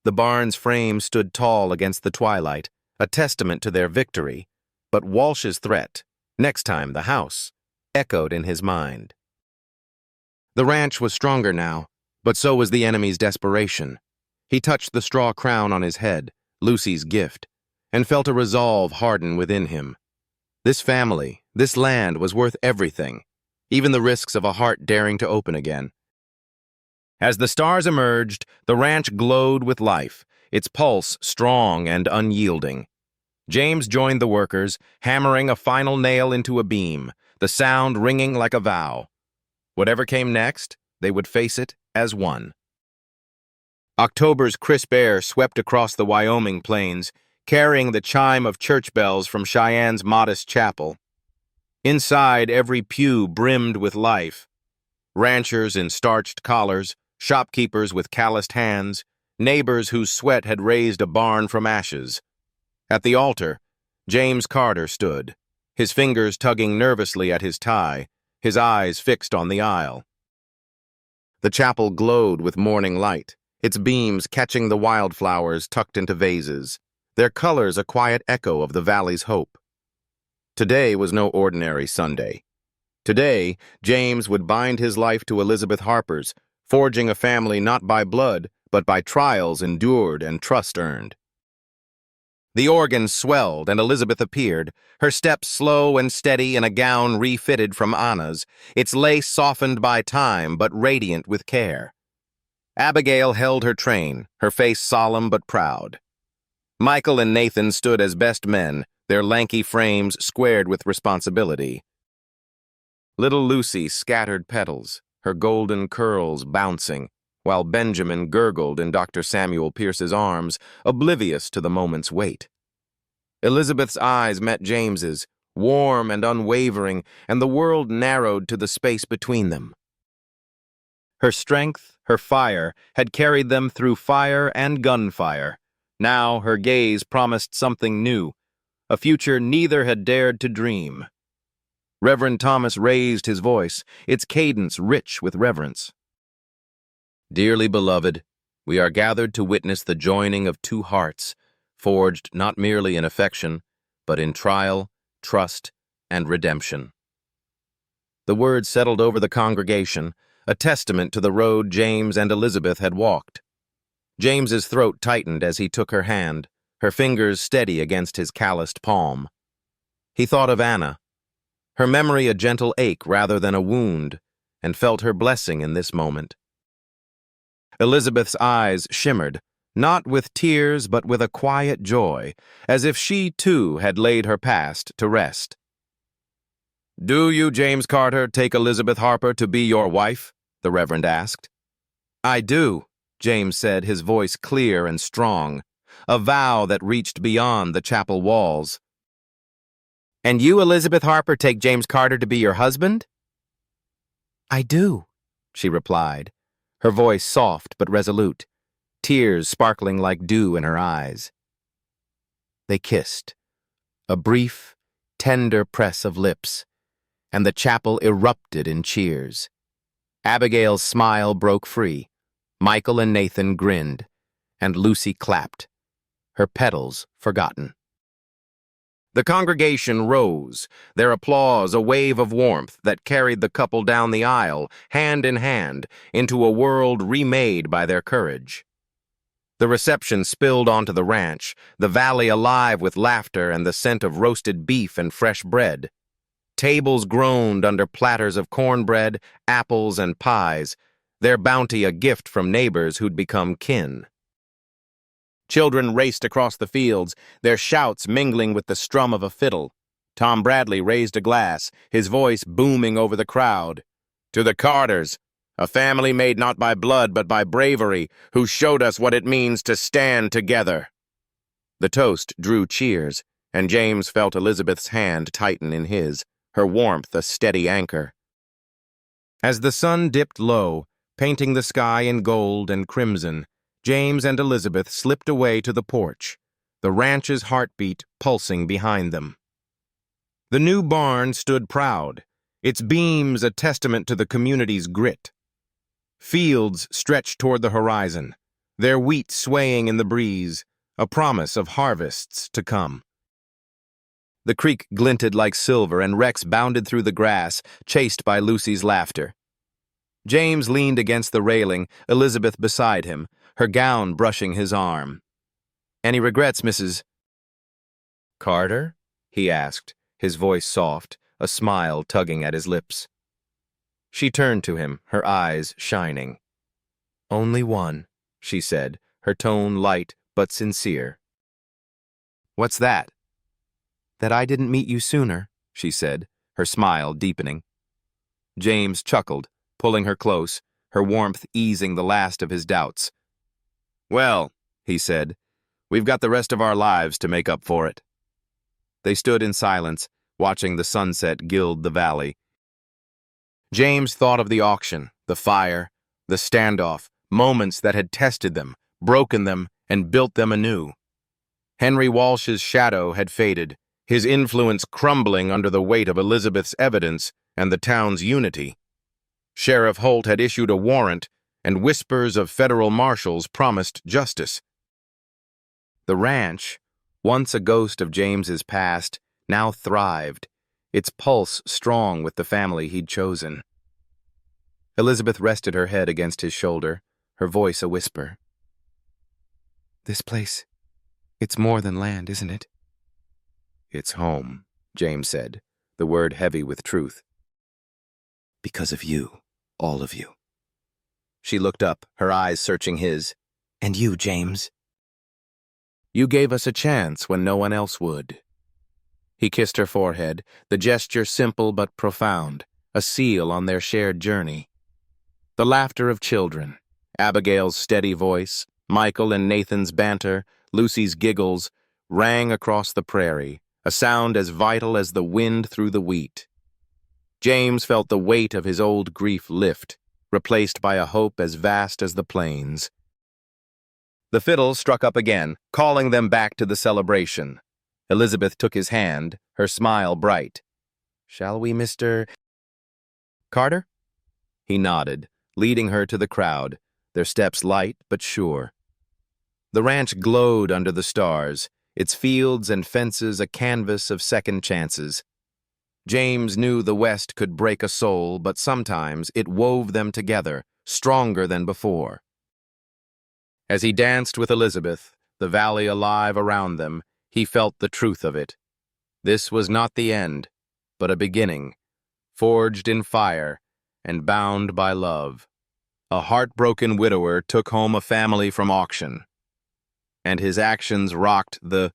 The barn's frame stood tall against the twilight, a testament to their victory, but Walsh's threat, next time the house, echoed in his mind. The ranch was stronger now, but so was the enemy's desperation. He touched the straw crown on his head, Lucy's gift, and felt a resolve harden within him. This family, this land was worth everything, even the risks of a heart daring to open again. As the stars emerged, the ranch glowed with life, its pulse strong and unyielding. James joined the workers, hammering a final nail into a beam, the sound ringing like a vow. Whatever came next, they would face it as one. October's crisp air swept across the Wyoming plains, carrying the chime of church bells from Cheyenne's modest chapel. Inside, every pew brimmed with life. Ranchers in starched collars, shopkeepers with calloused hands, neighbors whose sweat had raised a barn from ashes. At the altar, James Carter stood, his fingers tugging nervously at his tie, his eyes fixed on the aisle. The chapel glowed with morning light, its beams catching the wildflowers tucked into vases, their colors a quiet echo of the valley's hope. Today was no ordinary Sunday. Today, James would bind his life to Elizabeth Harper's, forging a family not by blood, but by trials endured and trust earned. The organ swelled, and Elizabeth appeared, her steps slow and steady in a gown refitted from Anna's, its lace softened by time but radiant with care. Abigail held her train, her face solemn but proud. Michael and Nathan stood as best men, their lanky frames squared with responsibility. Little Lucy scattered petals, her golden curls bouncing, while Benjamin gurgled in Dr. Samuel Pierce's arms, oblivious to the moment's weight. Elizabeth's eyes met James's, warm and unwavering, and the world narrowed to the space between them. Her strength, her fire, had carried them through fire and gunfire. Now her gaze promised something new, a future neither had dared to dream. Reverend Thomas raised his voice, its cadence rich with reverence. Dearly beloved, we are gathered to witness the joining of two hearts, forged not merely in affection, but in trial, trust, and redemption. The words settled over the congregation, a testament to the road James and Elizabeth had walked. James's throat tightened as he took her hand, her fingers steady against his calloused palm. He thought of Anna, her memory a gentle ache rather than a wound, and felt her blessing in this moment. Elizabeth's eyes shimmered, not with tears but with a quiet joy, as if she too had laid her past to rest. "Do you, James Carter, take Elizabeth Harper to be your wife?" the Reverend asked. "I do," James said, his voice clear and strong, a vow that reached beyond the chapel walls. "And you, Elizabeth Harper, take James Carter to be your husband?" "I do," she replied, her voice soft but resolute, tears sparkling like dew in her eyes. They kissed, a brief, tender press of lips, and the chapel erupted in cheers. Abigail's smile broke free, Michael and Nathan grinned, and Lucy clapped, her petals forgotten. The congregation rose, their applause a wave of warmth that carried the couple down the aisle, hand in hand, into a world remade by their courage. The reception spilled onto the ranch, the valley alive with laughter and the scent of roasted beef and fresh bread. Tables groaned under platters of cornbread, apples, and pies, their bounty a gift from neighbors who'd become kin. Children raced across the fields, their shouts mingling with the strum of a fiddle. Tom Bradley raised a glass, his voice booming over the crowd. "To the Carters, a family made not by blood but by bravery, who showed us what it means to stand together." The toast drew cheers, and James felt Elizabeth's hand tighten in his, her warmth a steady anchor. As the sun dipped low, painting the sky in gold and crimson, James and Elizabeth slipped away to the porch, the ranch's heartbeat pulsing behind them. The new barn stood proud, its beams a testament to the community's grit. Fields stretched toward the horizon, their wheat swaying in the breeze, a promise of harvests to come. The creek glinted like silver, and Rex bounded through the grass, chased by Lucy's laughter. James leaned against the railing, Elizabeth beside him, her gown brushing his arm. "Any regrets, Mrs. Carter?" he asked, his voice soft, a smile tugging at his lips. She turned to him, her eyes shining. "Only one," she said, her tone light but sincere. "What's that?" "That I didn't meet you sooner," she said, her smile deepening. James chuckled, pulling her close, her warmth easing the last of his doubts. "Well," he said, "we've got the rest of our lives to make up for it." They stood in silence, watching the sunset gild the valley. James thought of the auction, the fire, the standoff, moments that had tested them, broken them, and built them anew. Henry Walsh's shadow had faded, his influence crumbling under the weight of Elizabeth's evidence and the town's unity. Sheriff Holt had issued a warrant, and whispers of federal marshals promised justice. The ranch, once a ghost of James's past, now thrived, its pulse strong with the family he'd chosen. Elizabeth rested her head against his shoulder, her voice a whisper. "This place It's more than land, isn't it? It's home, James said, the word heavy with truth. Because of you, all of you. She looked up, her eyes searching his. And you, James. You gave us a chance when no one else would. He kissed her forehead, the gesture simple but profound, a seal on their shared journey. The laughter of children, Abigail's steady voice, Michael and Nathan's banter, Lucy's giggles, rang across the prairie, a sound as vital as the wind through the wheat. James felt the weight of his old grief lift, replaced by a hope as vast as the plains. The fiddle struck up again, calling them back to the celebration. Elizabeth took his hand, her smile bright. Shall we, Mr. Carter? He nodded, leading her to the crowd, their steps light but sure. The ranch glowed under the stars, its fields and fences a canvas of second chances. James knew the West could break a soul, but sometimes it wove them together, stronger than before. As he danced with Elizabeth, the valley alive around them, he felt the truth of it. This was not the end, but a beginning, forged in fire and bound by love. A heartbroken widower took home a family from auction, and his actions rocked the